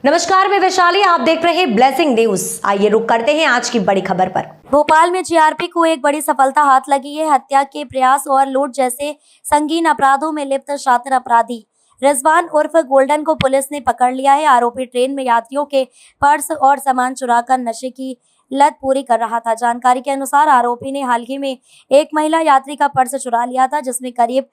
नमस्कार, मैं वैशाली, आप देख रहे हैं ब्लेसिंग न्यूज। आइए रुक करते हैं आज की बड़ी खबर पर। भोपाल में जीआरपी को एक बड़ी सफलता हाथ लगी है। हत्या के प्रयास और लूट जैसे संगीन अपराधों में लिप्त शातिर अपराधी रिजवान उर्फ गोल्डन को पुलिस ने पकड़ लिया है। आरोपी ट्रेन में यात्रियों के पर्स और सामान चुराकर नशे की लत पूरी कर रहा था। जानकारी के अनुसार आरोपी ने हाल ही में एक महिला यात्री का पर्स चुरा लिया था, जिसमें करीब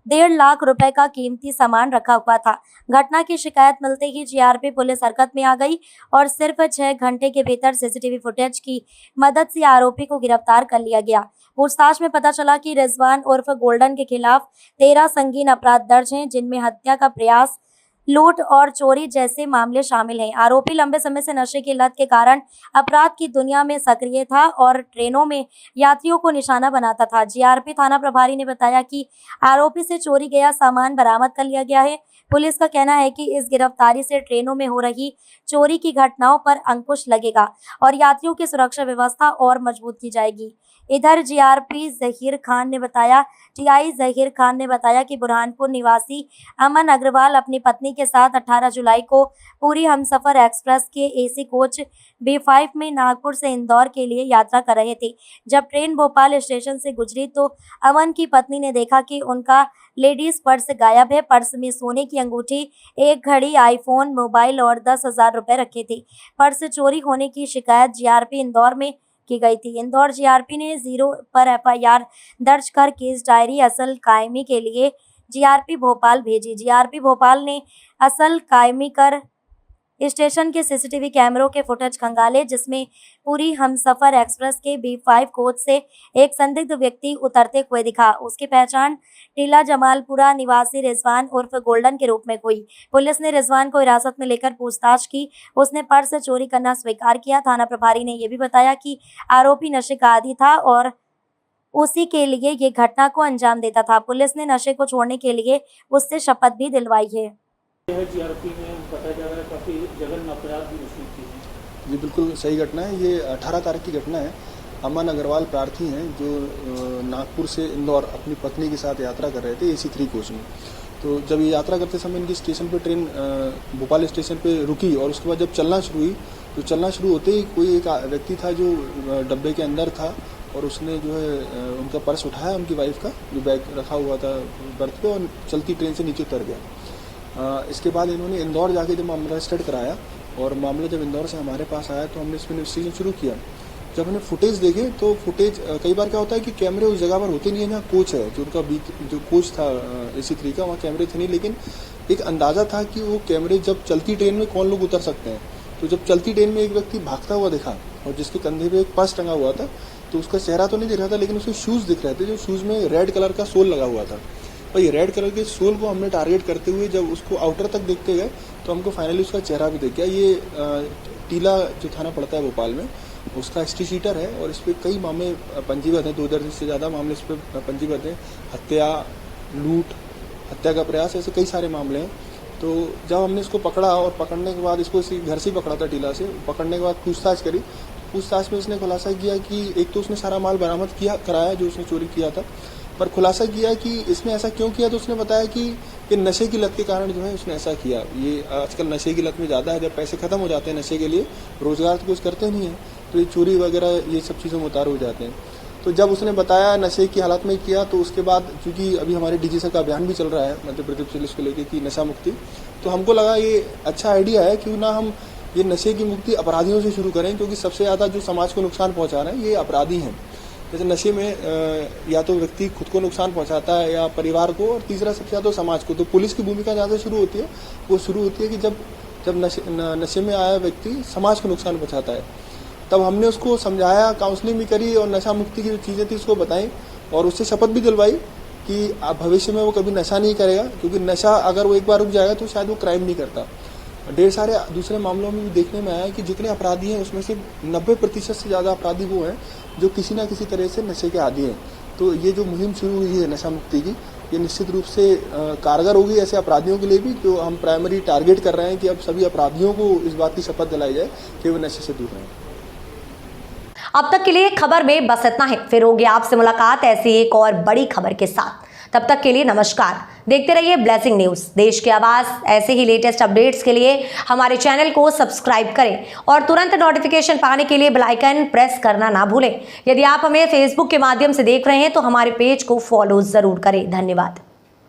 1.5 लाख रुपए का कीमती सामान रखा हुआ था। घटना की शिकायत मिलते ही जीआरपी पुलिस हरकत में आ गई और सिर्फ 6 घंटे के भीतर सीसीटीवी फुटेज की मदद से आरोपी को गिरफ्तार कर लिया गया। पूछताछ में पता चला कि रिजवान उर्फ गोल्डन के खिलाफ 13 संगीन अपराध दर्ज हैं, जिनमें हत्या का प्रयास, लूट और चोरी जैसे मामले शामिल हैं। आरोपी लंबे समय से नशे की लत के कारण अपराध की दुनिया में सक्रिय था और ट्रेनों में यात्रियों को निशाना बनाता था। जीआरपी थाना प्रभारी ने बताया कि आरोपी से चोरी गया सामान बरामद कर लिया गया है। पुलिस का कहना है कि इस गिरफ्तारी से ट्रेनों में हो रही चोरी की घटनाओं पर अंकुश लगेगा और यात्रियों की सुरक्षा व्यवस्था और मजबूत की जाएगी। इधर जीआरपी टीआई जहीर खान ने बताया कि बुरहानपुर निवासी अमन अग्रवाल अपनी पत्नी के साथ 18 जुलाई को पूरी हमसफर एक्सप्रेस के एसी कोच B5 में नागपुर से इंदौर के लिए यात्रा कर रहे थे। जब ट्रेन भोपाल स्टेशन से गुजरी तो अमन की पत्नी ने देखा कि उनका लेडीज पर्स गायब है। पर्स में सोने की अंगूठी, एक घड़ी, आईफोन, मोबाइल और 10,000 रुपए रखे थे। पर्स चोरी होने की शिकायत जीआरपी इंदौर में की गई थी। इंदौर जीआरपी ने 0 पर FIR दर्ज कर केस डायरी असल कायमी के लिए जीआरपी भोपाल भेजी। जीआरपी भोपाल ने असल कायमी कर स्टेशन के सीसीटीवी कैमरों के फुटेज खंगाले, जिसमें पूरी हमसफर एक्सप्रेस के B5 कोच से एक संदिग्ध व्यक्ति उतरते हुए दिखा। उसकी पहचान टीला जमालपुरा निवासी रिजवान उर्फ गोल्डन के रूप में हुई। पुलिस ने रिजवान को हिरासत में लेकर पूछताछ की। उसने पर्स से चोरी करना स्वीकार किया। थाना प्रभारी ने यह भी बताया कि आरोपी नशे का आदी था और उसी के लिए ये घटना को अंजाम देता था। पुलिस ने नशे को छोड़ने के लिए उससे शपथ भी दिलवाई है। जीआरपी में बताया जा रहा है काफ़ी जघन्य अपराध भी उसमें किए हैं। जी बिल्कुल सही घटना है। ये 18 तारीख की घटना है। अमन अग्रवाल प्रार्थी हैं जो नागपुर से इंदौर अपनी पत्नी के साथ यात्रा कर रहे थे AC 3 कोच में। तो जब ये यात्रा करते समय इनकी स्टेशन पे ट्रेन भोपाल स्टेशन पे रुकी और उसके बाद जब चलना शुरू हुई तो चलना शुरू होते ही कोई एक व्यक्ति था जो डब्बे के अंदर था और उसने जो है उनका पर्स उठाया, उनकी वाइफ का जो बैग रखा हुआ था बर्थ पे, और चलती ट्रेन से नीचे उतर गया। इसके बाद इन्होंने इंदौर जाके जब मामला रजिस्टर्ड कराया और मामला जब इंदौर से हमारे पास आया तो हमने इसमें इन्वेस्टिगेशन शुरू किया। जब हमने फुटेज देखे तो फुटेज कई बार क्या होता है कि कैमरे उस जगह पर होते नहीं है जहाँ कोच है, जो उनका जो कोच था AC 3 का, वहाँ कैमरे थे नहीं, लेकिन एक अंदाजा था कि वो कैमरे जब चलती ट्रेन में कौन लोग उतर सकते हैं। तो जब चलती ट्रेन में एक व्यक्ति भागता हुआ दिखा और जिसके कंधे पे एक पर्स टंगा हुआ था, तो उसका चेहरा तो नहीं दिख रहा था लेकिन उसके शूज़ दिख रहे थे, जो शूज़ में रेड कलर का सोल लगा हुआ था। और ये रेड कलर के सोल को हमने टारगेट करते हुए जब उसको आउटर तक देखते गए तो हमको फाइनली उसका चेहरा भी दिख गया। ये टीला जो थाना पड़ता है भोपाल में, उसका हिस्ट्री शीटर है और इस पर कई मामले पंजीबद्ध हैं। 2 दर्जन से ज़्यादा मामले इस पर पंजीबद्ध हैं। हत्या, लूट, हत्या का प्रयास, ऐसे कई सारे मामले हैं। तो जब हमने इसको पकड़ा और पकड़ने के बाद इसको घर से ही पकड़ा था टीला से, पकड़ने के बाद पूछताछ करी। पूछताछ में इसने खुलासा किया कि एक तो उसने सारा माल बरामद कराया जो उसने चोरी किया था, पर खुलासा किया कि इसने ऐसा क्यों किया तो उसने बताया कि नशे की लत के कारण जो है उसने ऐसा किया। ये आजकल नशे की लत में ज़्यादा है, जब पैसे खत्म हो जाते हैं नशे के लिए, रोजगार तो कुछ करते नहीं है, तो ये चोरी वगैरह ये सब चीज़ों में उतार हो जाते हैं। तो जब उसने बताया नशे की हालत में किया तो उसके बाद चूँकि अभी हमारे DG सर का अभियान भी चल रहा है मध्य प्रदेश पुलिस को लेकर कि नशा मुक्ति, तो हमको लगा ये अच्छा आइडिया है क्यों ना हम ये नशे की मुक्ति अपराधियों से शुरू करें, क्योंकि सबसे ज़्यादा जो समाज को नुकसान पहुँचा रहे हैं ये अपराधी हैं। जैसे नशे में या तो व्यक्ति खुद को नुकसान पहुंचाता है या परिवार को, और तीसरा सबसे ज़्यादा समाज को। तो पुलिस की भूमिका जहाँ से शुरू होती है वो शुरू होती है कि जब नशे में आया व्यक्ति समाज को नुकसान पहुंचाता है। तब हमने उसको समझाया, काउंसलिंग भी करी और नशा मुक्ति की जो चीज़ें थी उसको बताई और उससे शपथ भी दिलवाई कि भविष्य में वो कभी नशा नहीं करेगा, क्योंकि नशा अगर वो एक बार रुक जाएगा तो शायद वो क्राइम नहीं करता। ढेर सारे दूसरे मामलों में भी देखने में आया कि जितने अपराधी हैं उसमें से 90% से ज़्यादा अपराधी वो हैं जो किसी ना किसी तरह से नशे के आदी हैं। तो ये जो मुहिम शुरू हुई है नशा मुक्ति की, ये निश्चित रूप से कारगर होगी ऐसे अपराधियों के लिए भी, जो हम प्राइमरी टारगेट कर रहे हैं कि अब सभी अपराधियों को इस बात की शपथ दिलाई जाए कि वो नशे से दूर रहें। अब तक के लिए खबर में बस इतना है, फिर होगी आपसे मुलाकात ऐसी एक और बड़ी खबर के साथ। तब तक के लिए नमस्कार। देखते रहिए ब्लेसिंग न्यूज, देश की आवाज। ऐसे ही लेटेस्ट अपडेट्स के लिए हमारे चैनल को सब्सक्राइब करें और तुरंत नोटिफिकेशन पाने के लिए बेल आइकन प्रेस करना ना भूलें। यदि आप हमें फेसबुक के माध्यम से देख रहे हैं तो हमारे पेज को फॉलो जरूर करें। धन्यवाद।